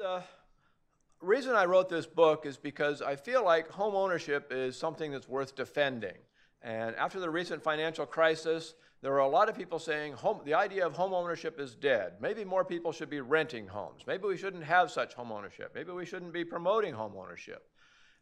The reason I wrote this book is because I feel like home ownership is something that's worth defending. And after the recent financial crisis, there were a lot of people saying the idea of home ownership is dead. Maybe more people should be renting homes. Maybe we shouldn't have such home ownership. Maybe we shouldn't be promoting home ownership.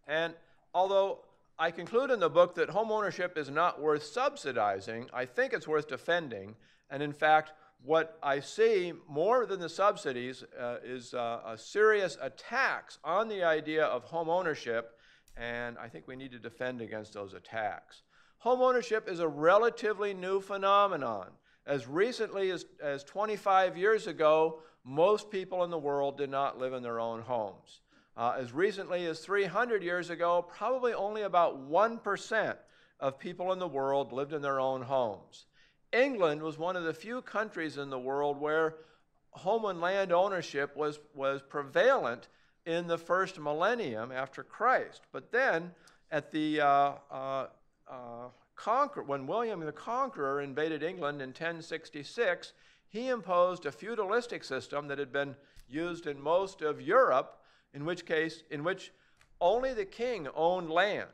And although I conclude in the book that home ownership is not worth subsidizing, I think it's worth defending. And in fact, what I see more than the subsidies is a serious attacks on the idea of home ownership, and I think we need to defend against those attacks. Home ownership is a relatively new phenomenon. As recently as 25 years ago, most people in the world did not live in their own homes. As recently as 300 years ago, probably only about 1% of people in the world lived in their own homes. England was one of the few countries in the world where home and land ownership was prevalent in the first millennium after Christ. But then, at the when William the Conqueror invaded England in 1066, he imposed a feudalistic system that had been used in most of Europe, in which only the king owned land.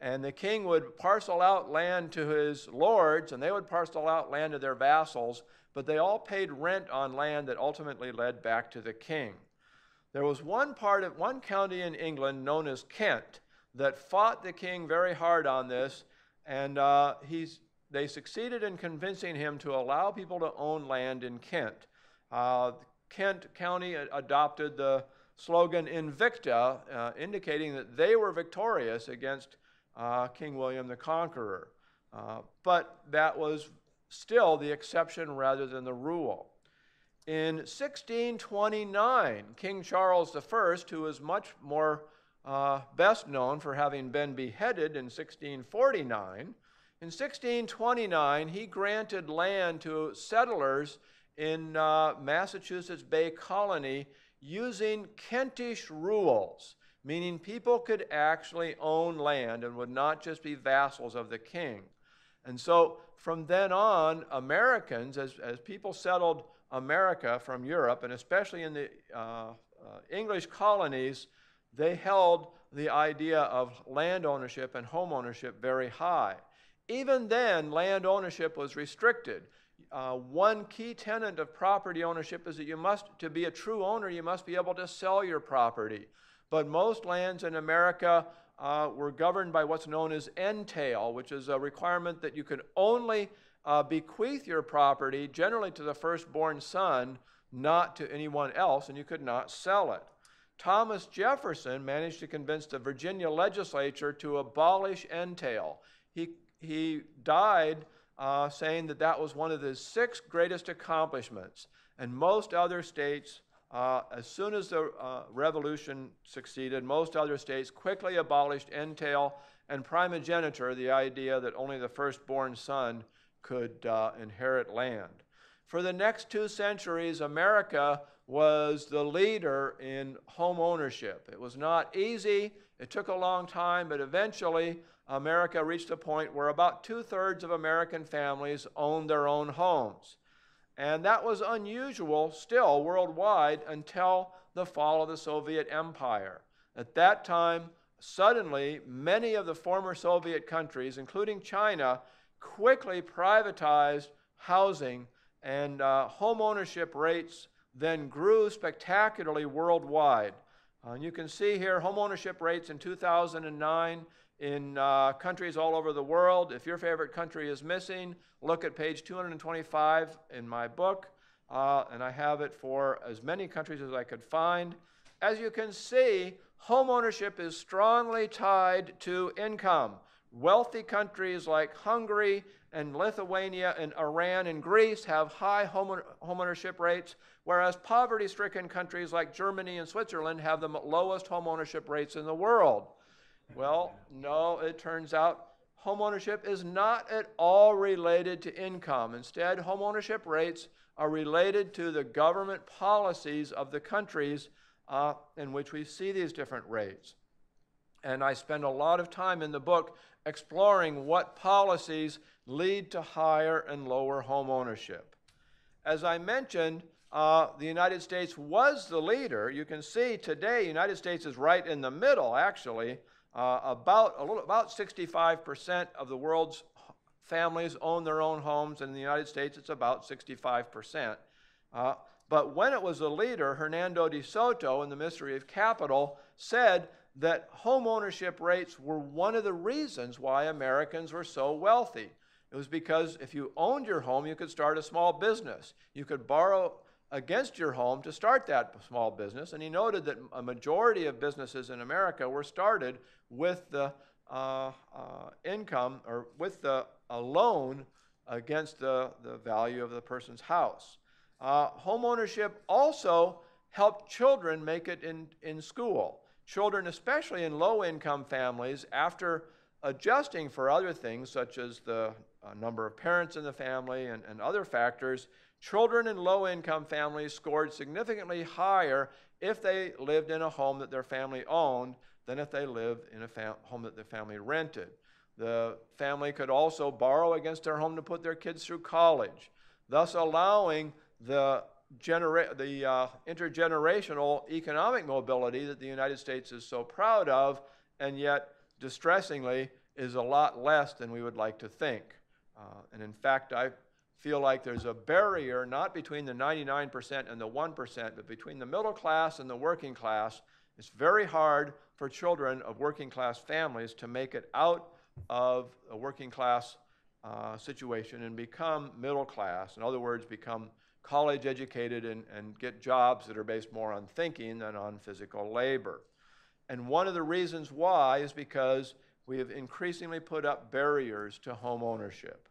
And the king would parcel out land to his lords, and they would parcel out land to their vassals, but they all paid rent on land that ultimately led back to the king. There was one county in England known as Kent that fought the king very hard on this, and they succeeded in convincing him to allow people to own land in Kent. Kent County adopted the slogan Invicta, indicating that they were victorious against King William the Conqueror. But that was still the exception rather than the rule. In 1629, King Charles I, who is much more best known for having been beheaded in 1649, in 1629 he granted land to settlers in Massachusetts Bay Colony using Kentish rules, meaning people could actually own land and would not just be vassals of the king. And so from then on, Americans, as people settled America from Europe, and especially in the English colonies, they held the idea of land ownership and home ownership very high. Even then, land ownership was restricted. One key tenet of property ownership is that to be a true owner, you must be able to sell your property. But most lands in America were governed by what's known as entail, which is a requirement that you could only bequeath your property, generally to the firstborn son, not to anyone else, and you could not sell it. Thomas Jefferson managed to convince the Virginia legislature to abolish entail. He died saying that that was one of the 6 greatest accomplishments, and most other states, as soon as the revolution succeeded, most other states quickly abolished entail and primogeniture, the idea that only the firstborn son could inherit land. For the next 2 centuries, America was the leader in home ownership. It was not easy. It took a long time, but eventually America reached a point where about 2/3 of American families owned their own homes. And that was unusual still worldwide until the fall of the Soviet Empire. At that time, suddenly, many of the former Soviet countries, including China, quickly privatized housing, and home ownership rates then grew spectacularly worldwide. You can see here home ownership rates in 2009 in countries all over the world. If your favorite country is missing, look at page 225 in my book, and I have it for as many countries as I could find. As you can see, home ownership is strongly tied to income. Wealthy countries like Hungary and Lithuania and Iran and Greece have high home ownership rates, whereas poverty-stricken countries like Germany and Switzerland have the lowest home ownership rates in the world. Well, no, it turns out home ownership is not at all related to income. Instead, home ownership rates are related to the government policies of the countries in which we see these different rates. And I spend a lot of time in the book exploring what policies lead to higher and lower home ownership. As I mentioned, the United States was the leader. You can see today the United States is right in the middle, actually. About 65% of the world's families own their own homes. In the United States, it's about 65%. But when it was the leader, Hernando de Soto, in The Mystery of Capital, said that home ownership rates were one of the reasons why Americans were so wealthy. It was because if you owned your home, you could start a small business. You could borrow against your home to start that small business. And he noted that a majority of businesses in America were started with the income or with a loan against the value of the person's house. Home ownership also helped children make it in school. Children, especially in low-income families, after adjusting for other things such as the number of parents in the family and other factors, children in low-income families scored significantly higher if they lived in a home that their family owned than if they lived in a home that the family rented. The family could also borrow against their home to put their kids through college, thus allowing the intergenerational economic mobility that the United States is so proud of, and yet, distressingly, is a lot less than we would like to think. And in fact, I feel like there's a barrier not between the 99% and the 1%, but between the middle class and the working class. It's very hard for children of working class families to make it out of a working class situation and become middle class. In other words, become college educated and get jobs that are based more on thinking than on physical labor. And one of the reasons why is because we have increasingly put up barriers to home ownership.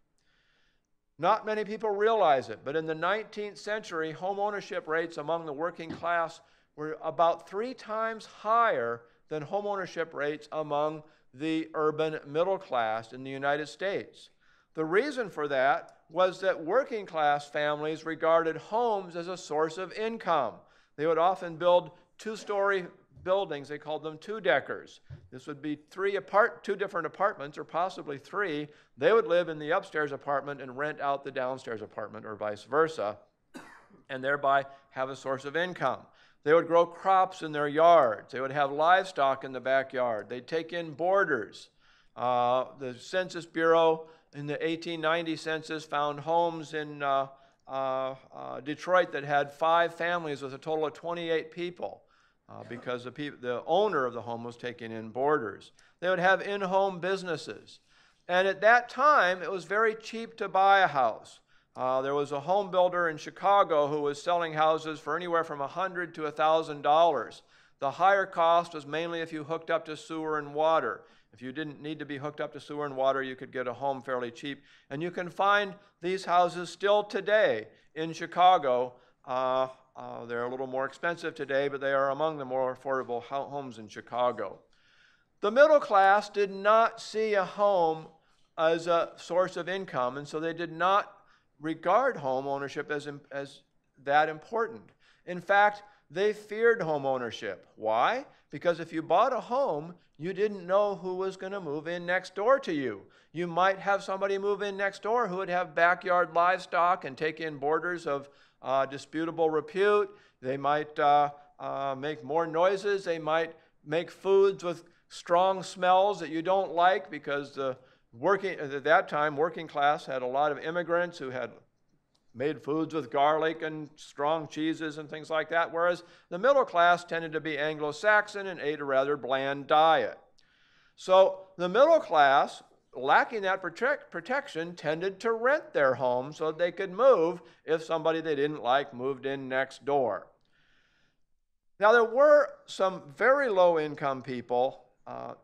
Not many people realize it, but in the 19th century, home ownership rates among the working class were about 3 times higher than home ownership rates among the urban middle class in the United States. The reason for that was that working class families regarded homes as a source of income. They would often build 2-story buildings. They called them 2-deckers. This would be 2 different apartments, or possibly 3. They would live in the upstairs apartment and rent out the downstairs apartment, or vice versa, and thereby have a source of income. They would grow crops in their yards. They would have livestock in the backyard. They'd take in boarders. The Census Bureau in the 1890 census found homes in Detroit that had 5 families with a total of 28 people because the owner of the home was taking in boarders. They would have in-home businesses. And at that time, it was very cheap to buy a house. There was a home builder in Chicago who was selling houses for anywhere from $100 to $1,000. The higher cost was mainly if you hooked up to sewer and water. If you didn't need to be hooked up to sewer and water, you could get a home fairly cheap. And you can find these houses still today in Chicago. They're a little more expensive today, but they are among the more affordable homes in Chicago. The middle class did not see a home as a source of income, and so they did not regard home ownership as that important. In fact, they feared home ownership. Why? Because if you bought a home, you didn't know who was going to move in next door to you. You might have somebody move in next door who would have backyard livestock and take in boarders of disputable repute. They might make more noises. They might make foods with strong smells that you don't like, because at that time, working class had a lot of immigrants who had made foods with garlic and strong cheeses and things like that, whereas the middle class tended to be Anglo-Saxon and ate a rather bland diet. So the middle class, lacking that protection, tended to rent their home so that they could move if somebody they didn't like moved in next door. Now, there were some very low-income people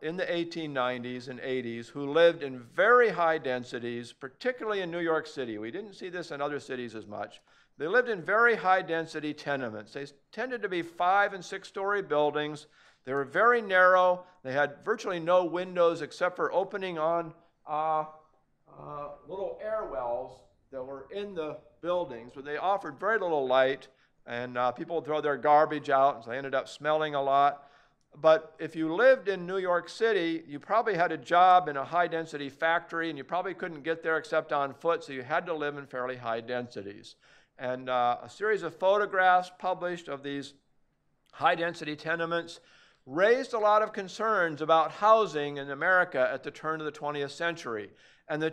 in the 1890s and 80s who lived in very high densities, particularly in New York City. We didn't see this in other cities as much. They lived in very high density tenements. They tended to be 5- and 6-story buildings. They were very narrow. They had virtually no windows except for opening on little air wells that were in the buildings, but they offered very little light, and people would throw their garbage out, and so they ended up smelling a lot. But if you lived in New York City, you probably had a job in a high-density factory, and you probably couldn't get there except on foot, so you had to live in fairly high densities. And a series of photographs published of these high-density tenements raised a lot of concerns about housing in America at the turn of the 20th century. And the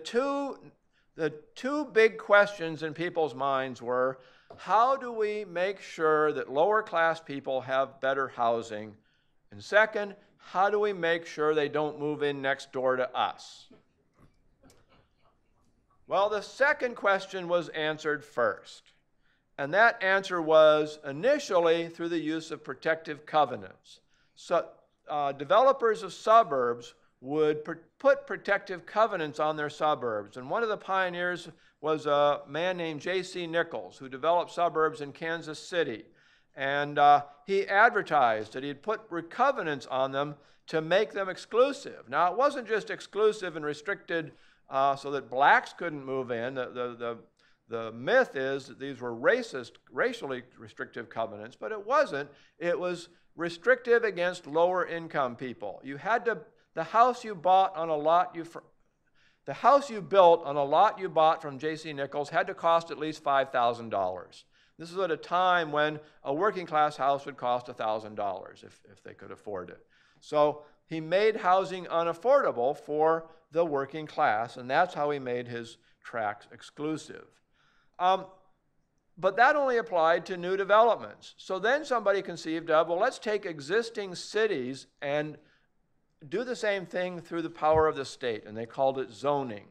two big questions in people's minds were, how do we make sure that lower-class people have better housing? And second, how do we make sure they don't move in next door to us? Well, the second question was answered first. And that answer was initially through the use of protective covenants. So developers of suburbs would put protective covenants on their suburbs. And one of the pioneers was a man named J.C. Nichols, who developed suburbs in Kansas City. And he advertised that he'd put covenants on them to make them exclusive. Now, it wasn't just exclusive and restricted so that blacks couldn't move in. The myth is that these were racially restrictive covenants, but it wasn't. It was restrictive against lower income people. You had to, the house you bought on a lot the house you built on a lot you bought from J.C. Nichols had to cost at least $5,000. This is at a time when a working class house would cost $1,000 if they could afford it. So he made housing unaffordable for the working class, and that's how he made his tracts exclusive. But that only applied to new developments. So then somebody conceived of, well, let's take existing cities and do the same thing through the power of the state, and they called it zoning.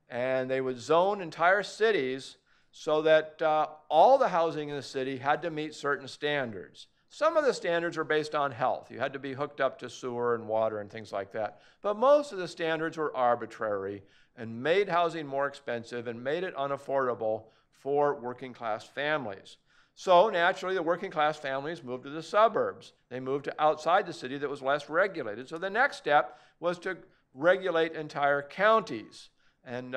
And they would zone entire cities so that all the housing in the city had to meet certain standards. Some of the standards were based on health. You had to be hooked up to sewer and water and things like that. But most of the standards were arbitrary and made housing more expensive and made it unaffordable for working class families. So naturally, the working class families moved to the suburbs. They moved to outside the city that was less regulated. So the next step was to regulate entire counties and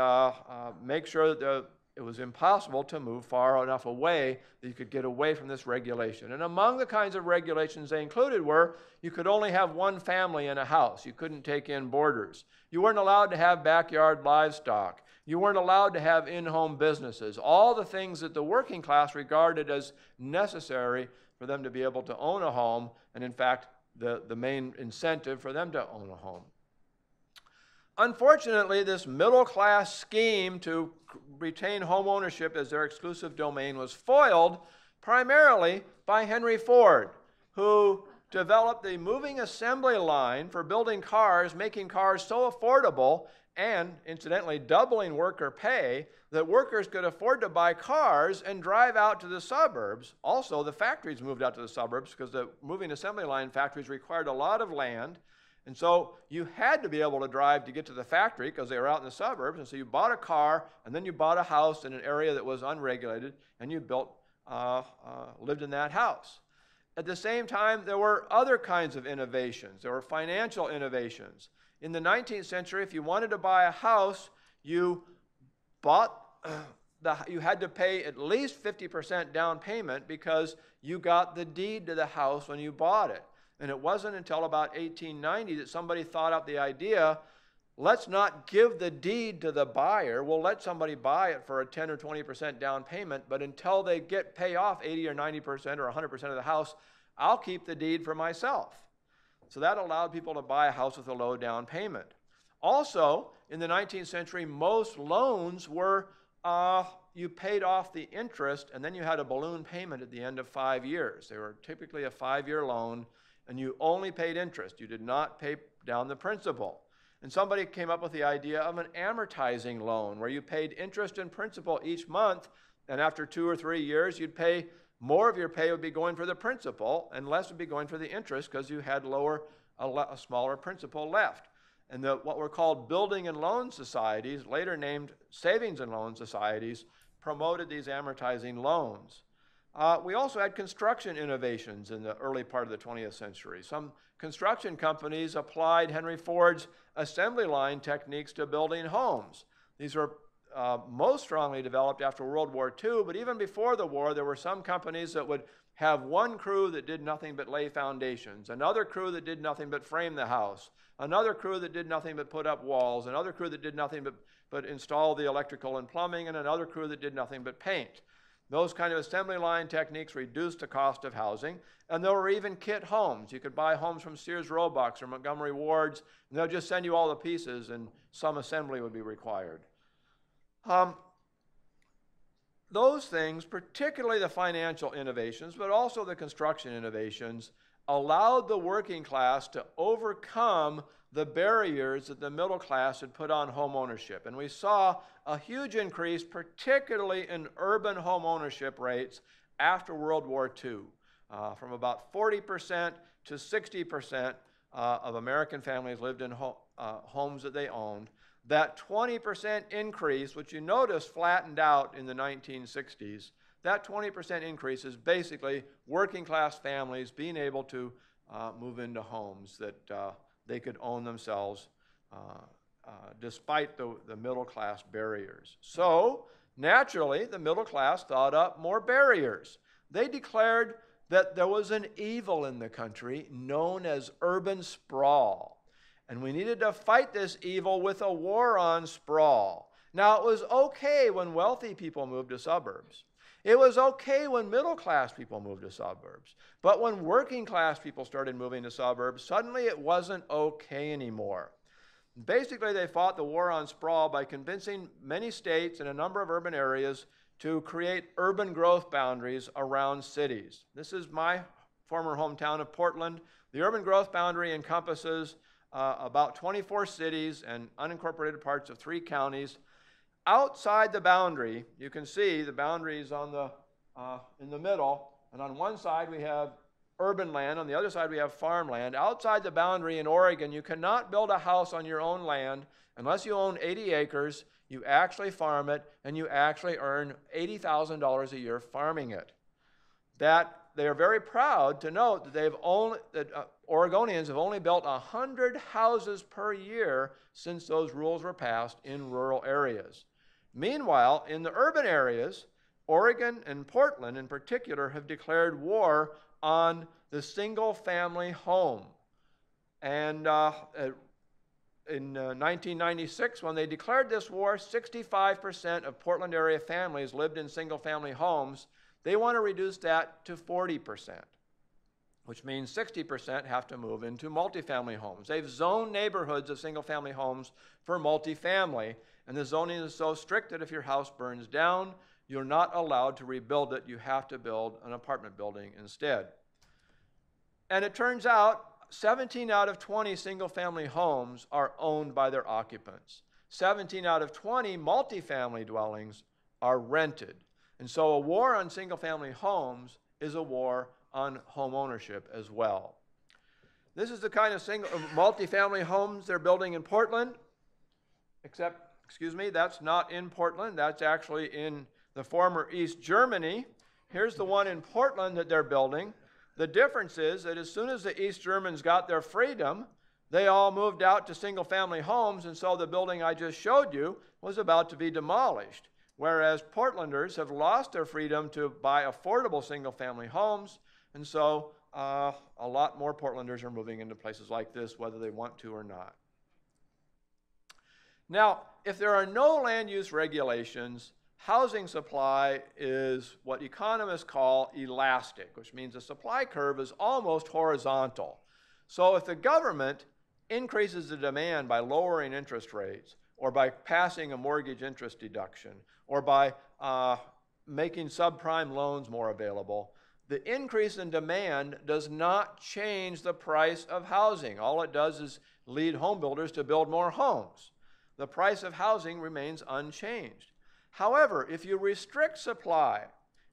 make sure that it was impossible to move far enough away that you could get away from this regulation. And among the kinds of regulations they included were, you could only have one family in a house. You couldn't take in boarders. You weren't allowed to have backyard livestock. You weren't allowed to have in-home businesses. All the things that the working class regarded as necessary for them to be able to own a home, and in fact, the main incentive for them to own a home. Unfortunately, this middle-class scheme to retain home ownership as their exclusive domain was foiled primarily by Henry Ford, who developed the moving assembly line for building cars, making cars so affordable and, incidentally, doubling worker pay that workers could afford to buy cars and drive out to the suburbs. Also, the factories moved out to the suburbs because the moving assembly line factories required a lot of land. And so you had to be able to drive to get to the factory because they were out in the suburbs. And so you bought a car, and then you bought a house in an area that was unregulated, and you lived in that house. At the same time, there were other kinds of innovations. There were financial innovations. In the 19th century, if you wanted to buy a house, you had to pay at least 50% down payment because you got the deed to the house when you bought it. And it wasn't until about 1890 that somebody thought up the idea, let's not give the deed to the buyer. We'll let somebody buy it for a 10 or 20% down payment, but until they pay off 80 or 90% or 100% of the house, I'll keep the deed for myself. So that allowed people to buy a house with a low down payment. Also, in the 19th century, most loans were, you paid off the interest, and then you had a balloon payment at the end of 5 years. They were typically a 5-year loan, and you only paid interest. You did not pay down the principal. And somebody came up with the idea of an amortizing loan, where you paid interest and principal each month, and after 2 or 3 years, you'd pay more of your pay would be going for the principal, and less would be going for the interest because you had a smaller principal left. And what were called building and loan societies, later named savings and loan societies, promoted these amortizing loans. We also had construction innovations in the early part of the 20th century. Some construction companies applied Henry Ford's assembly line techniques to building homes. These were most strongly developed after World War II, but even before the war, there were some companies that would have one crew that did nothing but lay foundations, another crew that did nothing but frame the house, another crew that did nothing but put up walls, another crew that did nothing but install the electrical and plumbing, and another crew that did nothing but paint. Those kind of assembly line techniques reduced the cost of housing, and there were even kit homes. You could buy homes from Sears Roebuck's or Montgomery Ward's, and they'll just send you all the pieces, and some assembly would be required. Those things, particularly the financial innovations, but also the construction innovations, allowed the working class to overcome the barriers that the middle class had put on home ownership. And we saw a huge increase, particularly in urban home ownership rates after World War II, from about 40% to 60% of American families lived in homes that they owned. That 20% increase, which you notice flattened out in the 1960s, that 20% increase is basically working class families being able to move into homes that they could own themselves despite the middle class barriers. So naturally, the middle class thought up more barriers. They declared that there was an evil in the country known as urban sprawl. And we needed to fight this evil with a war on sprawl. Now, it was okay when wealthy people moved to suburbs. It was okay when middle class people moved to suburbs. But when working class people started moving to suburbs, suddenly it wasn't okay anymore. Basically, they fought the war on sprawl by convincing many states and a number of urban areas to create urban growth boundaries around cities. This is my former hometown of Portland. The urban growth boundary encompasses about 24 cities and unincorporated parts of 3 counties. Outside the boundary, you can see the boundaries on in the middle, and on one side we have urban land, on the other side we have farmland. Outside the boundary in Oregon, you cannot build a house on your own land unless you own 80 acres, you actually farm it, and you actually earn $80,000 a year farming it. They are very proud to note that Oregonians have only built 100 houses per year since those rules were passed in rural areas. Meanwhile, in the urban areas, Oregon and Portland in particular have declared war on the single-family home. And in 1996, when they declared this war, 65% of Portland area families lived in single-family homes. They want to reduce that to 40%, which means 60% have to move into multifamily homes. They've zoned neighborhoods of single-family homes for multifamily, and the zoning is so strict that if your house burns down, you're not allowed to rebuild it. You have to build an apartment building instead. And it turns out 17 out of 20 single-family homes are owned by their occupants. 17 out of 20 multifamily dwellings are rented. And so a war on single-family homes is a war on home ownership as well. This is the kind of multifamily homes they're building in Portland, except, that's not in Portland. That's actually in the former East Germany. Here's the one in Portland that they're building. The difference is that as soon as the East Germans got their freedom, they all moved out to single-family homes, and so the building I just showed you was about to be demolished. Whereas Portlanders have lost their freedom to buy affordable single-family homes, and so a lot more Portlanders are moving into places like this, whether they want to or not. Now, if there are no land use regulations, housing supply is what economists call elastic, which means the supply curve is almost horizontal. So if the government increases the demand by lowering interest rates, or by passing a mortgage interest deduction, or by making subprime loans more available, the increase in demand does not change the price of housing. All it does is lead home builders to build more homes. The price of housing remains unchanged. However, if you restrict supply,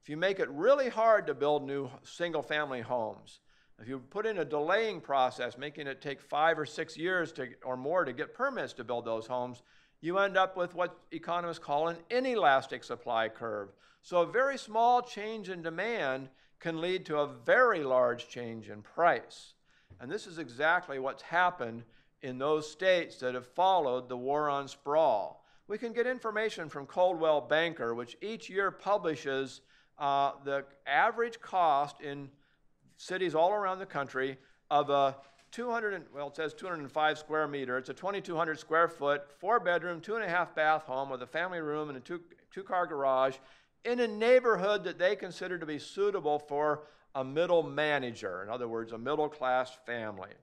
if you make it really hard to build new single-family homes, if you put in a delaying process, making it take 5 or 6 years or more to get permits to build those homes, you end up with what economists call an inelastic supply curve. So a very small change in demand can lead to a very large change in price. And this is exactly what's happened in those states that have followed the war on sprawl. We can get information from Coldwell Banker, which each year publishes the average cost in cities all around the country of a it says 205 square meter. It's a 2,200 square foot, 4-bedroom, 2.5 bath home with a family room and a two-car garage in a neighborhood that they considered to be suitable for a middle manager, in other words, a middle-class family.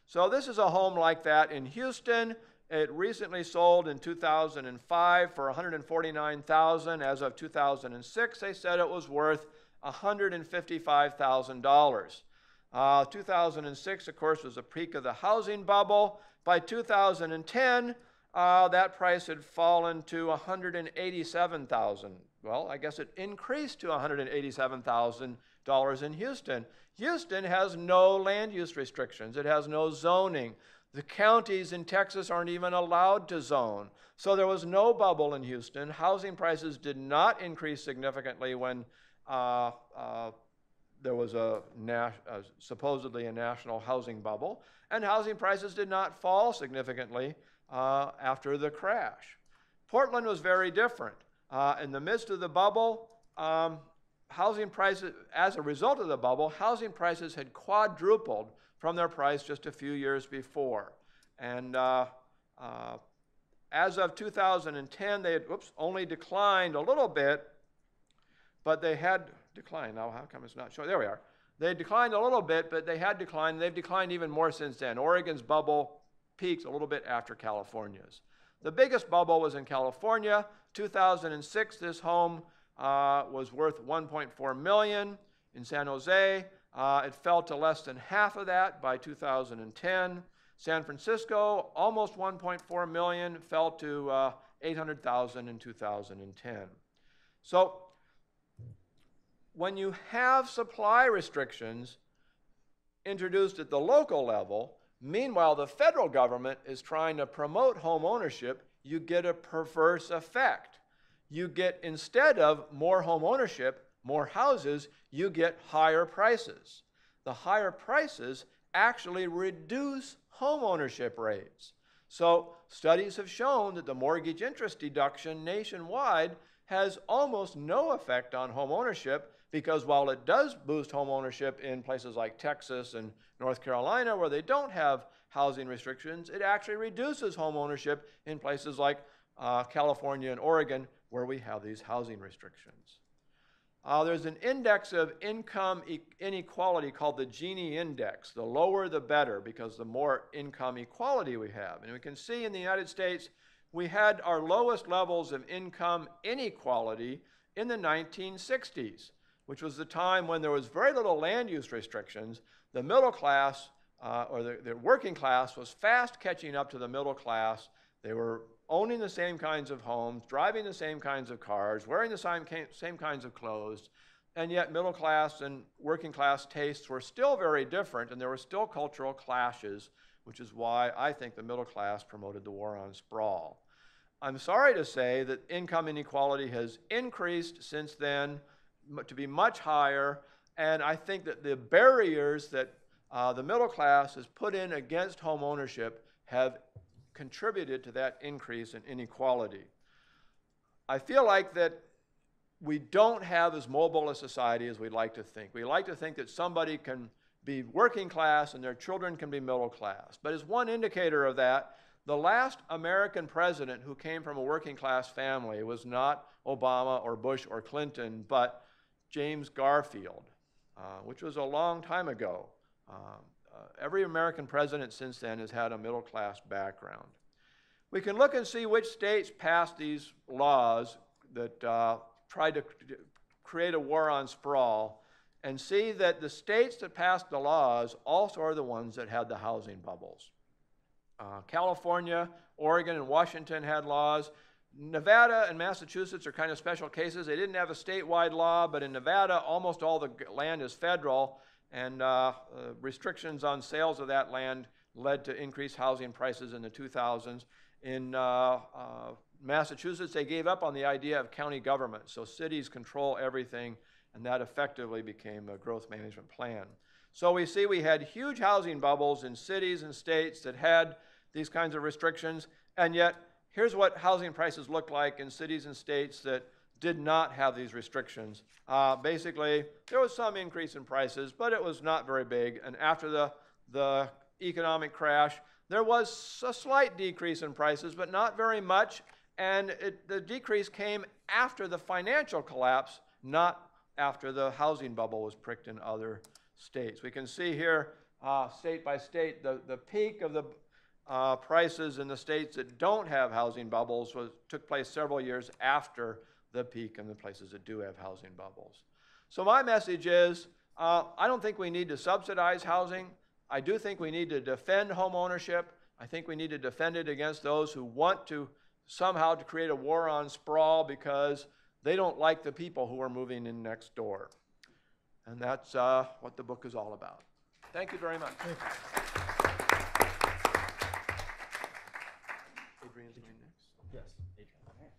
So this is a home like that in Houston. It recently sold in 2005 for $149,000. As of 2006, they said it was worth $155,000. 2006, of course, was the peak of the housing bubble. By 2010, that price had fallen to $187,000. Well, I guess it increased to $187,000 in Houston. Houston has no land use restrictions. It has no zoning. The counties in Texas aren't even allowed to zone. So there was no bubble in Houston. Housing prices did not increase significantly when there was supposedly a national housing bubble. And housing prices did not fall significantly after the crash. Portland was very different. In the midst of the bubble, housing prices, as a result of the bubble, housing prices had quadrupled from their price just a few years before. And as of 2010, they had only declined a little bit, but they had declined. Now, how come it's not showing? There we are. They declined a little bit, but they had declined. They've declined even more since then. Oregon's bubble peaked a little bit after California's. The biggest bubble was in California. 2006, this home was worth $1.4 million. In San Jose, it fell to less than half of that by 2010. San Francisco, almost $1.4 million, fell to $800,000 in 2010. So when you have supply restrictions introduced at the local level, meanwhile the federal government is trying to promote home ownership, you get a perverse effect. You get, instead of more home ownership, more houses, you get higher prices. The higher prices actually reduce home ownership rates. So studies have shown that the mortgage interest deduction nationwide has almost no effect on home ownership, because while it does boost home ownership in places like Texas and North Carolina where they don't have housing restrictions, it actually reduces home ownership in places like California and Oregon where we have these housing restrictions. There's an index of income inequality called the Gini index. The lower the better, because the more income equality we have. And we can see in the United States, we had our lowest levels of income inequality in the 1960s, which was the time when there was very little land use restrictions. The middle class, or the working class, was fast catching up to the middle class. They were owning the same kinds of homes, driving the same kinds of cars, wearing the same kinds of clothes, and yet middle class and working class tastes were still very different, and there were still cultural clashes, which is why I think the middle class promoted the war on sprawl. I'm sorry to say that income inequality has increased since then to be much higher, and I think that the barriers that the middle class has put in against home ownership have contributed to that increase in inequality. I feel like that we don't have as mobile a society as we'd like to think. We like to think that somebody can be working class and their children can be middle class. But as one indicator of that, the last American president who came from a working class family was not Obama or Bush or Clinton, but James Garfield, which was a long time ago. Every American president since then has had a middle-class background. We can look and see which states passed these laws that tried to create a war on sprawl, and see that the states that passed the laws also are the ones that had the housing bubbles. California, Oregon, and Washington had laws. Nevada and Massachusetts are kind of special cases. They didn't have a statewide law, but in Nevada, almost all the land is federal, and restrictions on sales of that land led to increased housing prices in the 2000s. In Massachusetts, they gave up on the idea of county government, so cities control everything, and that effectively became a growth management plan. So we see we had huge housing bubbles in cities and states that had these kinds of restrictions, and yet here's what housing prices look like in cities and states that did not have these restrictions. Basically, there was some increase in prices, but it was not very big. And after the economic crash, there was a slight decrease in prices, but not very much. And the decrease came after the financial collapse, not after the housing bubble was pricked in other states. We can see here, state by state, the peak of the prices in the states that don't have housing bubbles took place several years after the peak in the places that do have housing bubbles. So my message is, I don't think we need to subsidize housing. I do think we need to defend home ownership. I think we need to defend it against those who want to somehow to create a war on sprawl because they don't like the people who are moving in next door. And that's what the book is all about. Thank you very much. Adrian's going next. Yes, Adrian.